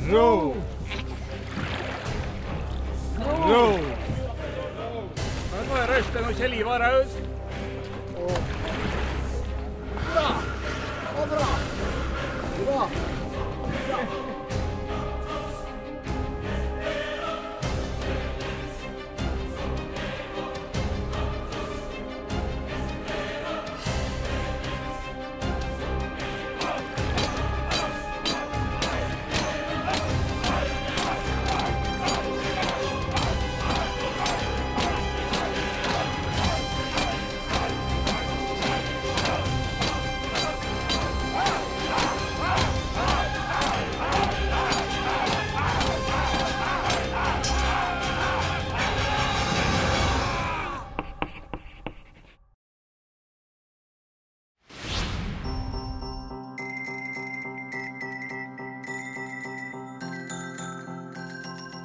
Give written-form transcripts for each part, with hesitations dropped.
Row! Row! Nå er Øystein og Kjell Ivar Haus. Bra! Og bra! Bra!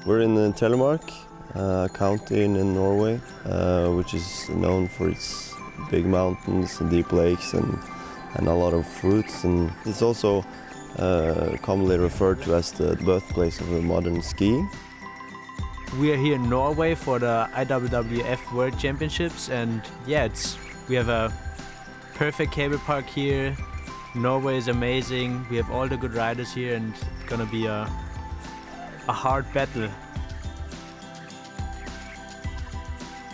We're in Telemark, a county in Norway, which is known for its big mountains and deep lakes and a lot of fruits. And it's also commonly referred to as the birthplace of modern skiing. We are here in Norway for the IWWF World Championships, and yeah, we have a perfect cable park here. Norway is amazing. We have all the good riders here, and it's gonna be a hard battle.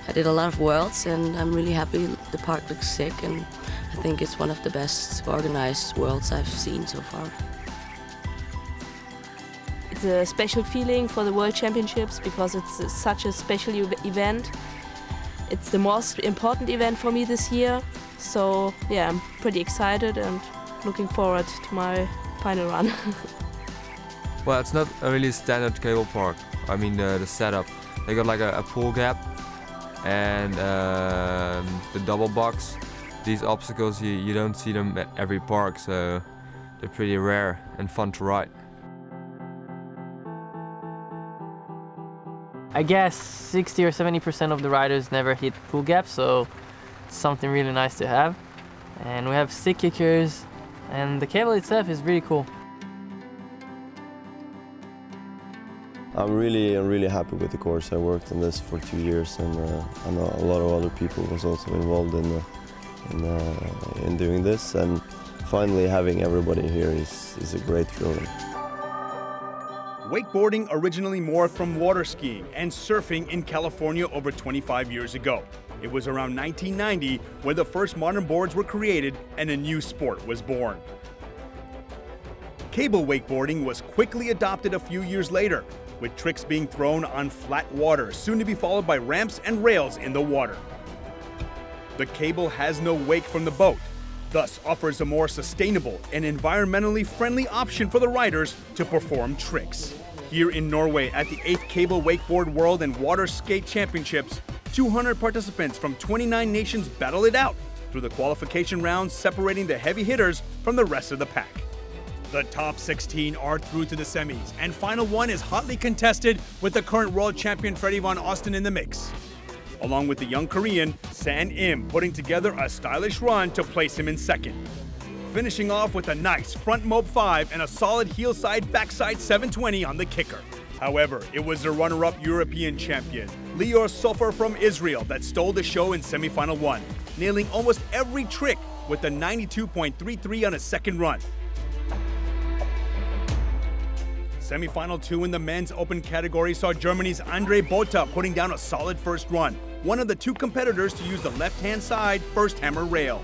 I did a lot of worlds and I'm really happy. The park looks sick and I think it's one of the best organized worlds I've seen so far. It's a special feeling for the World Championships because it's such a special event. It's the most important event for me this year. So yeah, I'm pretty excited and looking forward to my final run. Well, it's not a really standard cable park. I mean, the setup. They got like a pool gap and the double box. These obstacles, you don't see them at every park, so they're pretty rare and fun to ride. I guess 60 or 70% of the riders never hit pool gaps, so it's something really nice to have. And we have stick kickers, and the cable itself is really cool. I'm really happy with the course. I worked on this for 2 years, and I know a lot of other people was also involved in doing this. And finally, having everybody here is a great feeling. Wakeboarding originally morphed from water skiing and surfing in California over 25 years ago. It was around 1990 where the first modern boards were created and a new sport was born. Cable wakeboarding was quickly adopted a few years later, with tricks being thrown on flat water, soon to be followed by ramps and rails in the water. The cable has no wake from the boat, thus offers a more sustainable and environmentally friendly option for the riders to perform tricks. Here in Norway at the 8th Cable Wakeboard World and Wakeskate Championships, 200 participants from 29 nations battle it out through the qualification rounds, separating the heavy hitters from the rest of the pack. The top 16 are through to the semis, and final one is hotly contested with the current world champion Freddie Von Osten in the mix, along with the young Korean San Im putting together a stylish run to place him in second. Finishing off with a nice front mob 5 and a solid heel side backside 720 on the kicker. However, it was the runner-up European champion, Lior Sofer from Israel, that stole the show in semifinal 1, nailing almost every trick with a 92.33 on his second run. Semi-final 2 in the men's open category saw Germany's Andre Botha putting down a solid first run, one of the 2 competitors to use the left-hand side first hammer rail,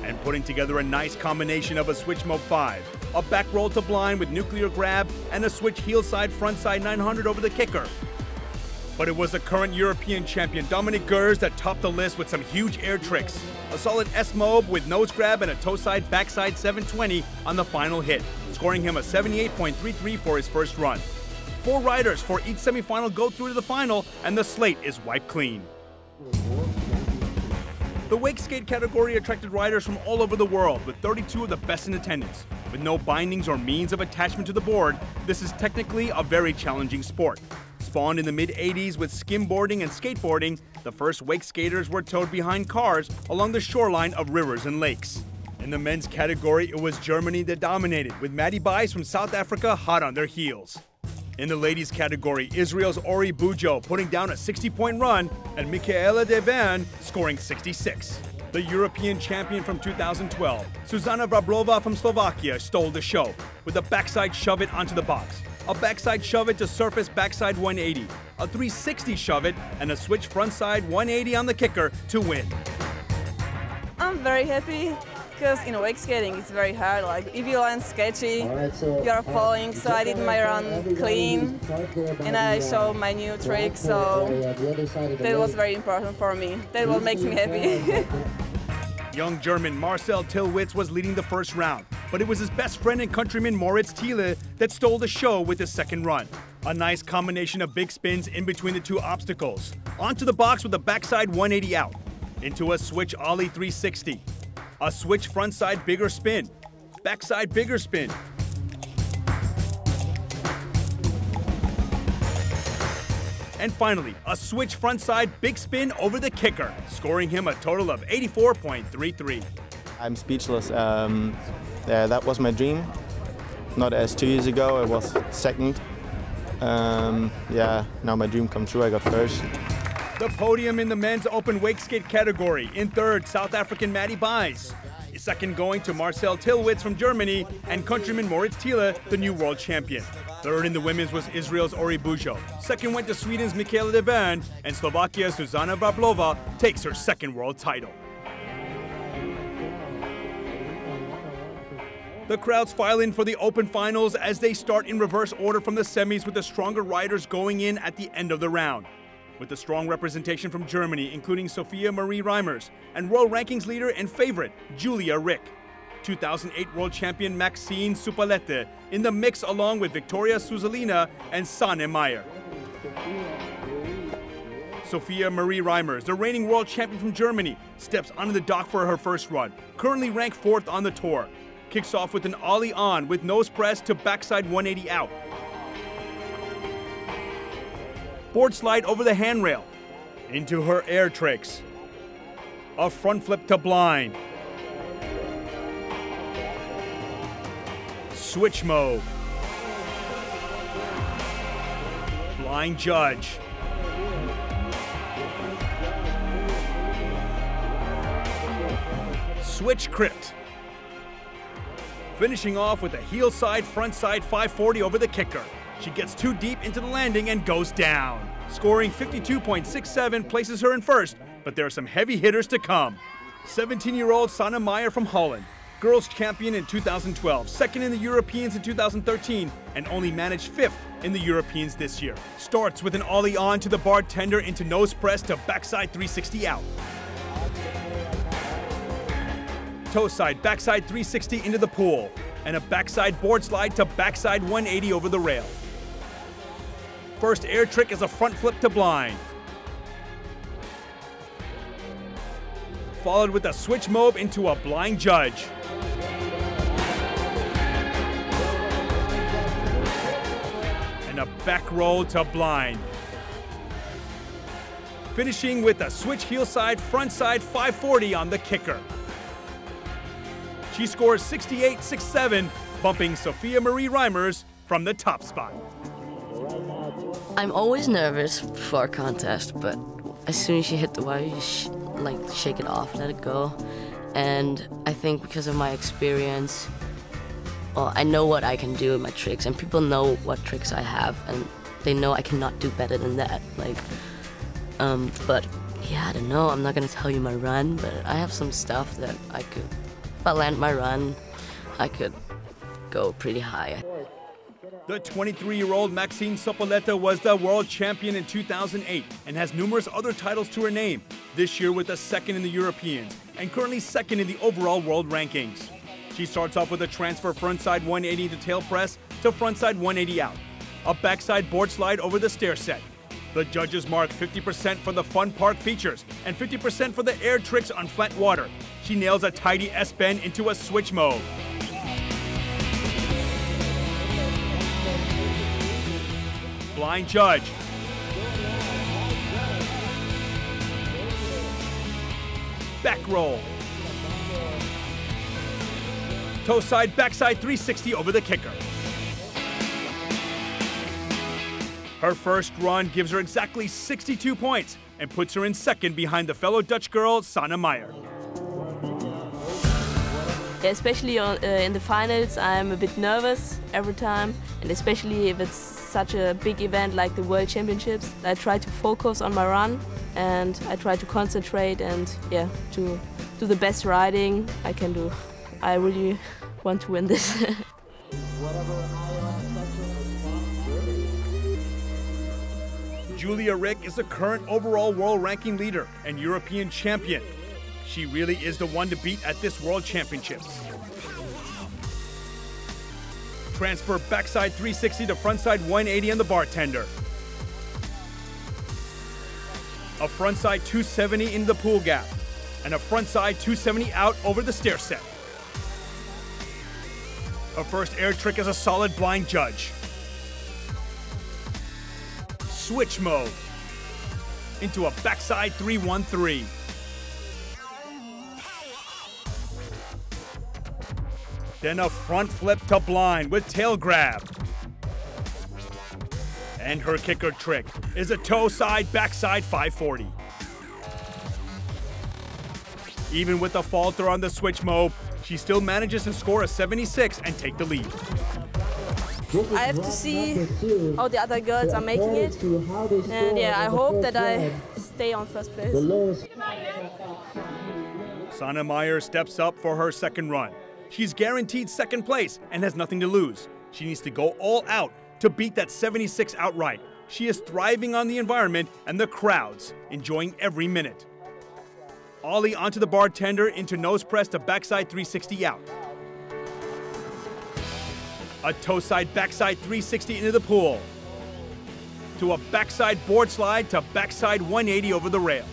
and putting together a nice combination of a switch mob 5, a back roll to blind with nuclear grab, and a switch heel side front side 900 over the kicker. But it was the current European champion Dominik Gers that topped the list with some huge air tricks. A solid S-mob with nose grab and a toe side backside 720 on the final hit, scoring him a 78.33 for his first run. 4 riders for each semifinal go through to the final, and the slate is wiped clean. The Wakeskate category attracted riders from all over the world, with 32 of the best in attendance. With no bindings or means of attachment to the board, this is technically a very challenging sport. Spawned in the mid-80s with skimboarding and skateboarding, the first wake skaters were towed behind cars along the shoreline of rivers and lakes. In the men's category, it was Germany that dominated, with Matty Bies from South Africa hot on their heels. In the ladies category, Israel's Ori Bujo putting down a 60-point run and Michaela De Van scoring 66. The European champion from 2012, Zuzana Vrablova from Slovakia, stole the show with a backside shove it onto the box, a backside shove it to surface backside 180, a 360 shove it, and a switch frontside 180 on the kicker to win. I'm very happy because in Wakeskating it's very hard. Like if you land sketchy, you are falling. So I did my run clean and I showed my new trick. So that was very important for me. That will make me happy. Young German Marcel Tillwitz was leading the first round, but it was his best friend and countryman Moritz Thiele that stole the show with his second run. A nice combination of big spins in between the two obstacles. Onto the box with a backside 180 out. Into a switch ollie 360. A switch frontside bigger spin. Backside bigger spin. And finally, a switch frontside big spin over the kicker, scoring him a total of 84.33. I'm speechless. That was my dream. Not as 2 years ago, I was second. Yeah, now my dream come true, I got first. The podium in the men's open wakeskate category. In third, South African Matty Buys. Second going to Marcel Tillwitz from Germany and countryman Moritz Thiele, the new world champion. Third in the women's was Israel's Ori Bujo. Second went to Sweden's Michaela De Van, and Slovakia's Zuzana Vrablova takes her second world title. The crowds file in for the open finals as they start in reverse order from the semis with the stronger riders going in at the end of the round. With a strong representation from Germany, including Sophia Marie Reimers and world rankings leader and favorite, Julia Rick. 2008 world champion Maxine Supalette in the mix along with Victoria Suzalina and Sanne Meyer. Sophia Marie Reimers, the reigning world champion from Germany, steps onto the dock for her first run, currently ranked 4th on the tour. Kicks off with an ollie on with nose press to backside 180 out. Board slide over the handrail, into her air tricks. A front flip to blind. Switch mode. Blind judge. Switch crypt. Finishing off with a heel side, front side 540 over the kicker. She gets too deep into the landing and goes down. Scoring 52.67 places her in first, but there are some heavy hitters to come. 17-year-old Sanne Meyer from Holland, girls champion in 2012, second in the Europeans in 2013, and only managed 5th in the Europeans this year. Starts with an ollie on to the bartender into nose press to backside 360 out. Toe side, backside 360 into the pool, and a backside board slide to backside 180 over the rail. First air trick is a front flip to blind. Followed with a switch mob into a blind judge. And a back roll to blind. Finishing with a switch heel side, front side 540 on the kicker. She scores 68.67, bumping Sophia Marie Reimers from the top spot. I'm always nervous before a contest, but as soon as you hit the wire, you shake it off, let it go. And I think because of my experience, well, I know what I can do with my tricks, and people know what tricks I have, and they know I cannot do better than that. But yeah, I don't know. I'm not gonna tell you my run, but I have some stuff that I could. If I land my run, I could go pretty high. The 23-year-old Maxine Supalette was the world champion in 2008 and has numerous other titles to her name, this year with a second in the Europeans and currently second in the overall world rankings. She starts off with a transfer frontside 180 to tail press to frontside 180 out, a backside board slide over the stair set. The judges mark 50% for the fun park features and 50% for the air tricks on flat water. She nails a tidy S-bend into a switch mode. Blind judge. Back roll. Toe side, backside 360 over the kicker. Her first run gives her exactly 62 points and puts her in second behind the fellow Dutch girl, Sanne Meyer. Especially in the finals, I'm a bit nervous every time, and especially if it's such a big event like the World Championships. I try to focus on my run, and I try to concentrate and to do the best riding I can do. I really want to win this. Julia Rick is the current overall world ranking leader and European champion. She really is the one to beat at this World Championships. Transfer backside 360 to frontside 180 on the bartender. A frontside 270 into the pool gap. And a frontside 270 out over the stair set. Her first air trick is a solid blind judge. Switch mode into a backside 313. Then a front flip to blind with tail grab. And her kicker trick is a toe side backside 540. Even with the falter on the switch mode, she still manages to score a 76 and take the lead. I have to see how the other girls are making it, and I hope that I stay on first place. Sanne Meyer steps up for her second run. She's guaranteed second place and has nothing to lose. She needs to go all out to beat that 76 outright. She is thriving on the environment and the crowds, enjoying every minute. Ollie onto the bartender into nose press to backside 360 out. A toe side backside 360 into the pool. To a backside board slide to backside 180 over the rail.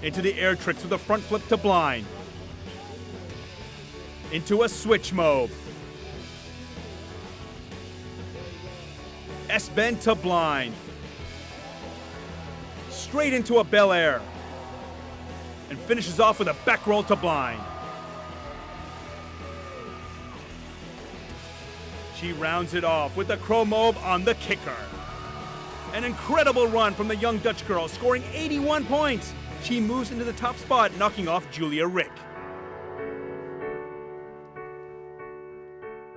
Into the air tricks with a front flip to blind. Into a switch mode. S-bend to blind. Straight into a Bel Air. And finishes off with a back roll to blind. She rounds it off with the Chromobe on the kicker. An incredible run from the young Dutch girl, scoring 81 points. She moves into the top spot, knocking off Julia Rick.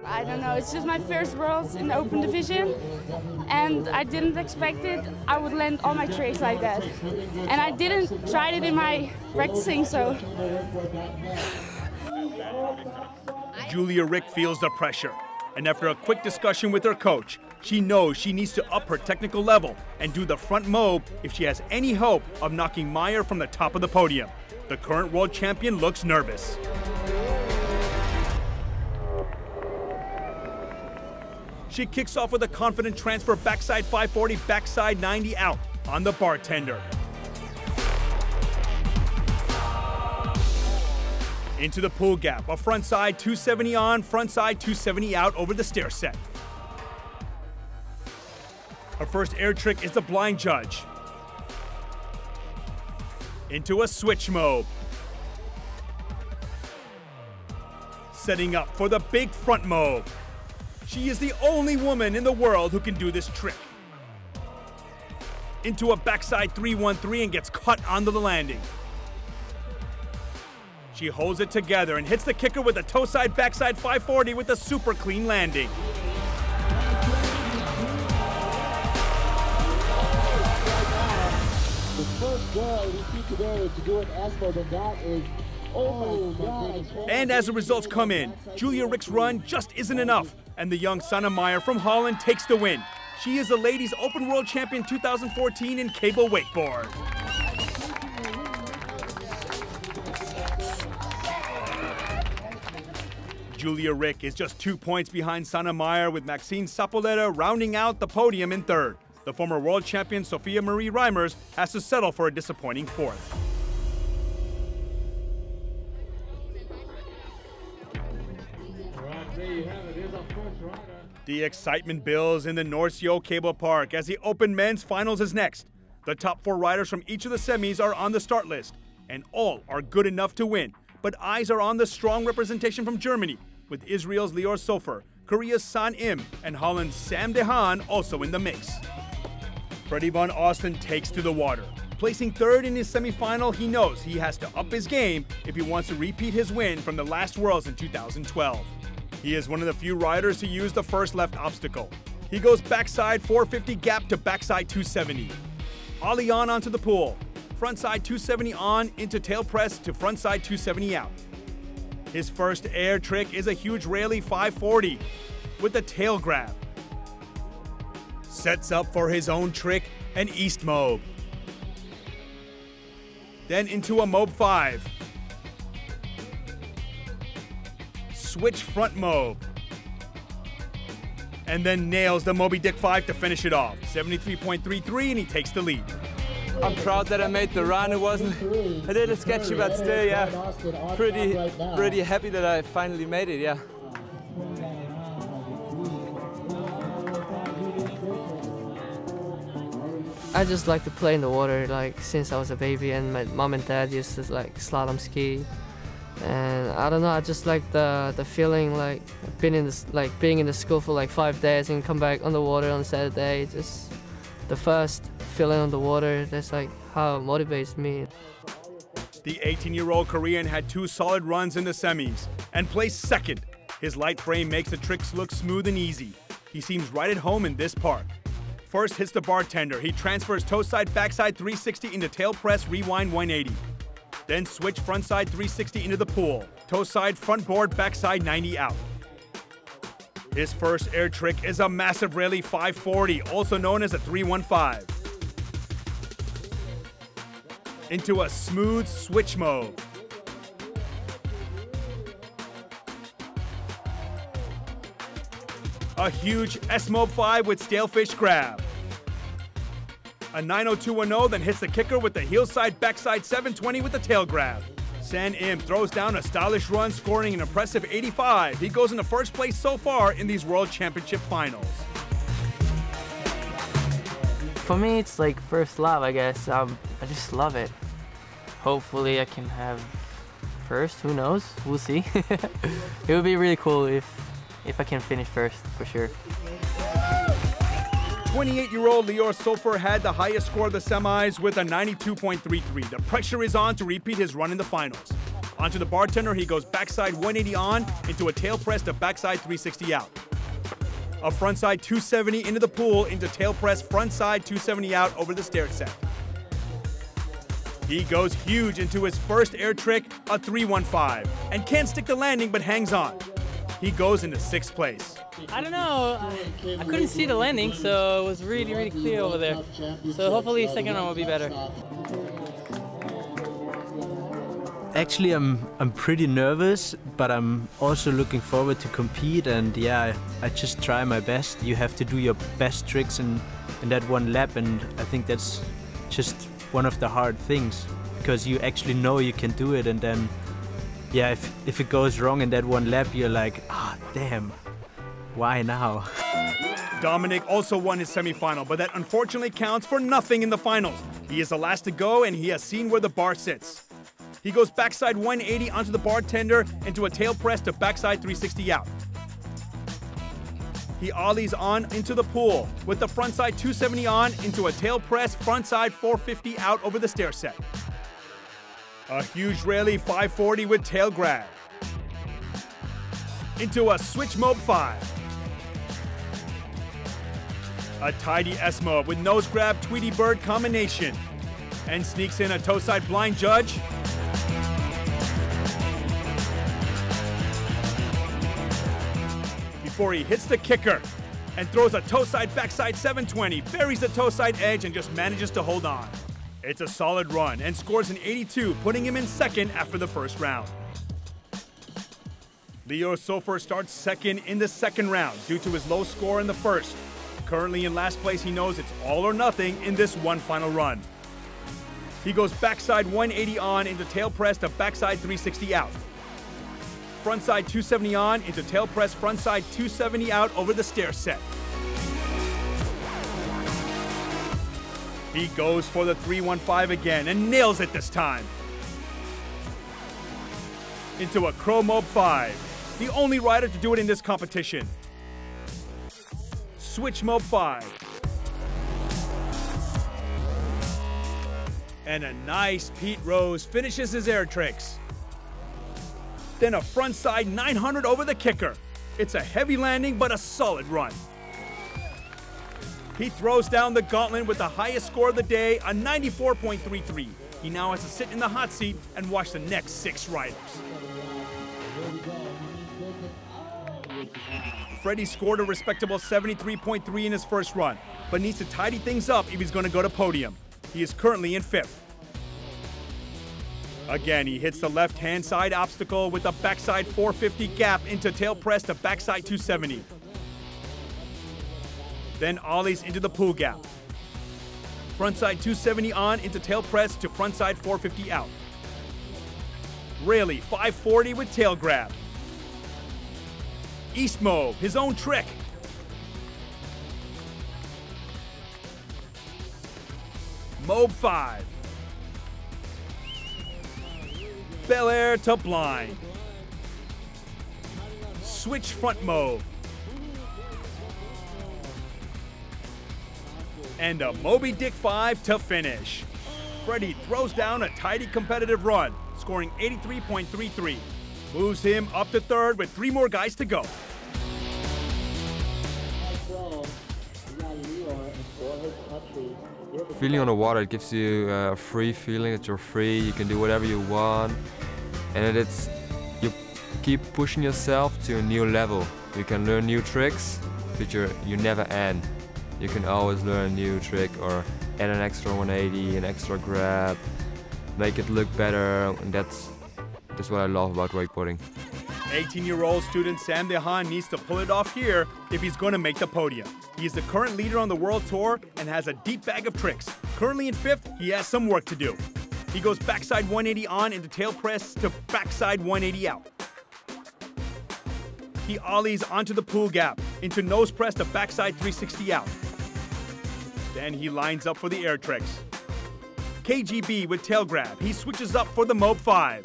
I don't know, it's just my first Worlds in the open division, and I didn't expect it. I would land all my tricks like that. And I didn't try it in my practicing, so. Julia Rick feels the pressure, and after a quick discussion with her coach, she knows she needs to up her technical level and do the front mobe if she has any hope of knocking Meyer from the top of the podium. The current world champion looks nervous. She kicks off with a confident transfer backside 540, backside 90 out on the bartender. Into the pool gap, a frontside 270 on, frontside 270 out over the stair set. Her first air trick is the blind judge. Into a switch mode. Setting up for the big front mode. She is the only woman in the world who can do this trick. Into a backside 313 and gets caught onto the landing. She holds it together and hits the kicker with a toe side backside 540 with a super clean landing. The first girl we see today to do an ESPO, and that is, oh my God. And as the results come in, Julia Rick's run just isn't enough, and the young Sanne Meyer from Holland takes the win. She is the Ladies Open World Champion 2014 in cable wakeboard. Julia Rick is just 2 points behind Sanne Meyer, with Maxine Sapoleta rounding out the podium in third. The former world champion Sophia Marie Reimers has to settle for a disappointing fourth. The excitement builds in the Norsio Cable Park as the Open Men's Finals is next. The top 4 riders from each of the semis are on the start list, and all are good enough to win. But eyes are on the strong representation from Germany, with Israel's Lior Sofer, Korea's San Im, and Holland's Sam De Haan also in the mix. Freddie Von Austin takes to the water. Placing third in his semifinal, he knows he has to up his game if he wants to repeat his win from the last Worlds in 2012. He is one of the few riders to use the first left obstacle. He goes backside 450 gap to backside 270. Ollie on onto the pool. Frontside 270 on into tail press to frontside 270 out. His first air trick is a huge railie 540 with a tail grab. Sets up for his own trick, an east mob. Then into a mob 5. Switch front mob. And then nails the Moby Dick 5 to finish it off. 73.33, and he takes the lead. I'm proud that I made the run. It wasn't a little sketchy, but still, yeah, pretty happy that I finally made it, yeah. I just like to play in the water, like since I was a baby, and my mom and dad used to like slalom ski. And I don't know, I just like the feeling like being in the school for like 5 days and come back on the water on Saturday. Just the first feeling on the water, that's like how it motivates me. The 18-year-old Korean had 2 solid runs in the semis and placed second. His light frame makes the tricks look smooth and easy. He seems right at home in this park. First hits the bartender. He transfers toe side backside 360 into tail press rewind 180. Then switch frontside 360 into the pool. Toe side front board backside 90 out. His first air trick is a massive railie 540, also known as a 315. Into a smooth switch mode. A huge S-Mob 5 with stalefish grab. A 90210 then hits the kicker with the heel side backside 720 with the tail grab. San Im throws down a stylish run, scoring an impressive 85. He goes into first place so far in these World Championship finals. For me, it's like first love, I guess. I just love it. Hopefully I can have first, who knows? We'll see. It would be really cool if I can finish first, for sure. 28-year-old Lior Sofer had the highest score of the semis with a 92.33. The pressure is on to repeat his run in the finals. Onto the bartender, he goes backside 180 on into a tail press to backside 360 out. A frontside 270 into the pool into tail press frontside 270 out over the stair set. He goes huge into his first air trick, a 315, and can't stick the landing but hangs on. He goes into 6th place. I don't know, I couldn't see the landing, so it was really clear over there. So hopefully second round will be better. Actually, I'm pretty nervous, but I'm also looking forward to compete, and yeah, I just try my best. You have to do your best tricks in that one lap, and I think that's just one of the hard things, because you actually know you can do it, and then yeah, if it goes wrong in that one lap, you're like, ah, damn, why now? Dominic also won his semifinal, but that unfortunately counts for nothing in the finals. He is the last to go, and he has seen where the bar sits. He goes backside 180 onto the bartender into a tail press to backside 360 out. He ollies on into the pool with the frontside 270 on into a tail press frontside 450 out over the stair set. A huge railie 540 with tail grab. Into a switch mob 5. A tidy S-mob with nose grab Tweety Bird combination. And sneaks in a toe side blind judge. Before he hits the kicker and throws a toe side backside 720, buries the toe side edge and just manages to hold on. It's a solid run and scores an 82, putting him in second after the first round. Lior Sofer starts second in the second round due to his low score in the first. Currently in last place, he knows it's all or nothing in this one final run. He goes backside 180 on into tail press to backside 360 out. Frontside 270 on into tail press frontside 270 out over the stair set. He goes for the 315 again and nails it this time. Into a Crow Mob 5, the only rider to do it in this competition. Switch Mob 5. And a nice Pete Rose finishes his air tricks. Then a frontside 900 over the kicker. It's a heavy landing, but a solid run. He throws down the gauntlet with the highest score of the day, a 94.33. He now has to sit in the hot seat and watch the next 6 riders. Freddie scored a respectable 73.3 in his first run, but needs to tidy things up if he's going to go to podium. He is currently in 5th. Again, he hits the left-hand side obstacle with a backside 450 gap into tail press to backside 270. Then ollies into the pool gap. Frontside 270 on into tail press to frontside 450 out. Rayleigh 540 with tail grab. Eastmo, his own trick. Mobe 5. Bel Air to blind. Switch front Mobe. And a Moby Dick 5 to finish. Freddie throws down a tidy competitive run, scoring 83.33. Moves him up to 3rd with 3 more guys to go. Feeling on the water, it gives you a free feeling that you're free, you can do whatever you want. And you keep pushing yourself to a new level. You can learn new tricks, but you never end. You can always learn a new trick or add an extra 180, an extra grab, make it look better, and that's what I love about wakeboarding. 18-year-old student Sam Dehan needs to pull it off here if he's going to make the podium. He is the current leader on the World Tour and has a deep bag of tricks. Currently in 5th, he has some work to do. He goes backside 180 on into tail press to backside 180 out. He ollies onto the pool gap into nose press to backside 360 out. Then he lines up for the air tricks. KGB with tail grab. He switches up for the Mobe 5.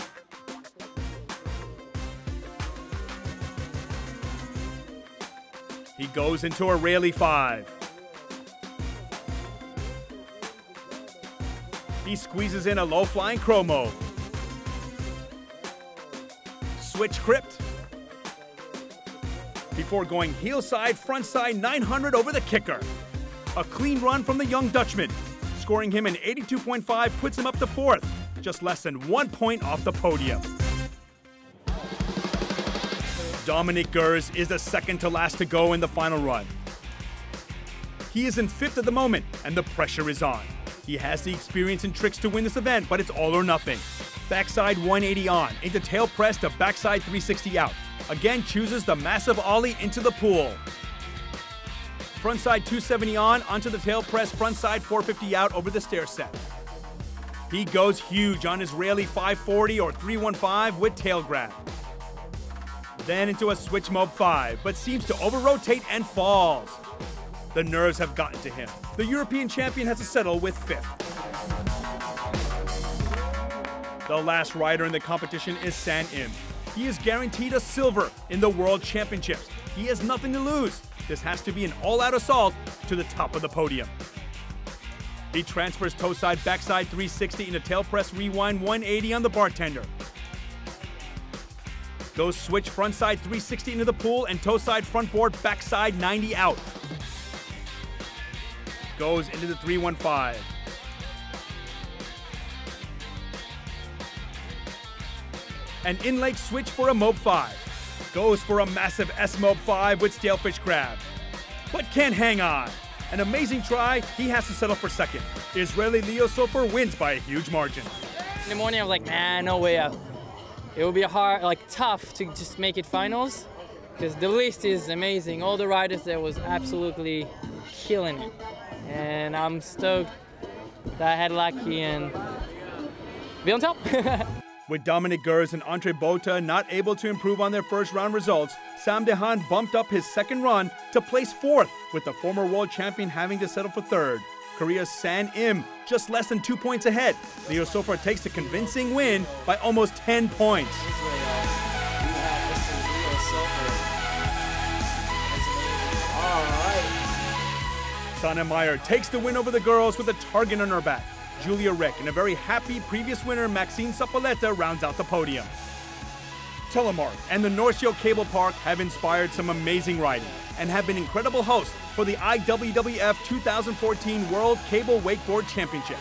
He goes into a Rayleigh 5. He squeezes in a low-flying crow Mobe. Switch crypt. Before going heel side, front side 900 over the kicker. A clean run from the young Dutchman. Scoring him an 82.5 puts him up to 4th, just less than 1 point off the podium. Dominic Gers is the second to last to go in the final run. He is in 5th at the moment, and the pressure is on. He has the experience and tricks to win this event, but it's all or nothing. Backside 180 on, into tail press to backside 360 out. Again chooses the massive ollie into the pool. Frontside 270 on, onto the tail press, frontside 450 out over the stair set. He goes huge on his Rayleigh 540 or 315 with tail grab. Then into a switch Mobe 5, but seems to over-rotate and falls. The nerves have gotten to him. The European champion has to settle with 5th. The last rider in the competition is San Im. He is guaranteed a silver in the World Championships. He has nothing to lose. This has to be an all-out assault to the top of the podium. He transfers toe side, backside 360 into tail press, rewind 180 on the bartender. Goes switch frontside 360 into the pool and toe side front board, backside 90 out. Goes into the 315. An in-leg switch for a Mobe 5. Goes for a massive S-Mobe 5 with Stalefish grab. But can't hang on. An amazing try, he has to settle for 2nd. Israeli Leo Sofer wins by a huge margin. In the morning I was like, nah, no way up. It will be tough to just make it finals, because the list is amazing. All the riders there was absolutely killing it. And I'm stoked that I had lucky and be on top. With Dominic Gers and Andre Bota not able to improve on their first round results, Sam Dehan bumped up his 2nd run to place 4th, with the former world champion having to settle for 3rd. Korea's San Im just less than 2 points ahead. Leo Sofer takes a convincing win by almost 10 points. Sanna Meyer takes the win over the girls with a target on her back. Julia Rick, and a very happy previous winner Maxine Zapoleta rounds out the podium. Telemark and the North Shore Cable Park have inspired some amazing riding and have been incredible hosts for the IWWF 2014 World Cable Wakeboard Championship.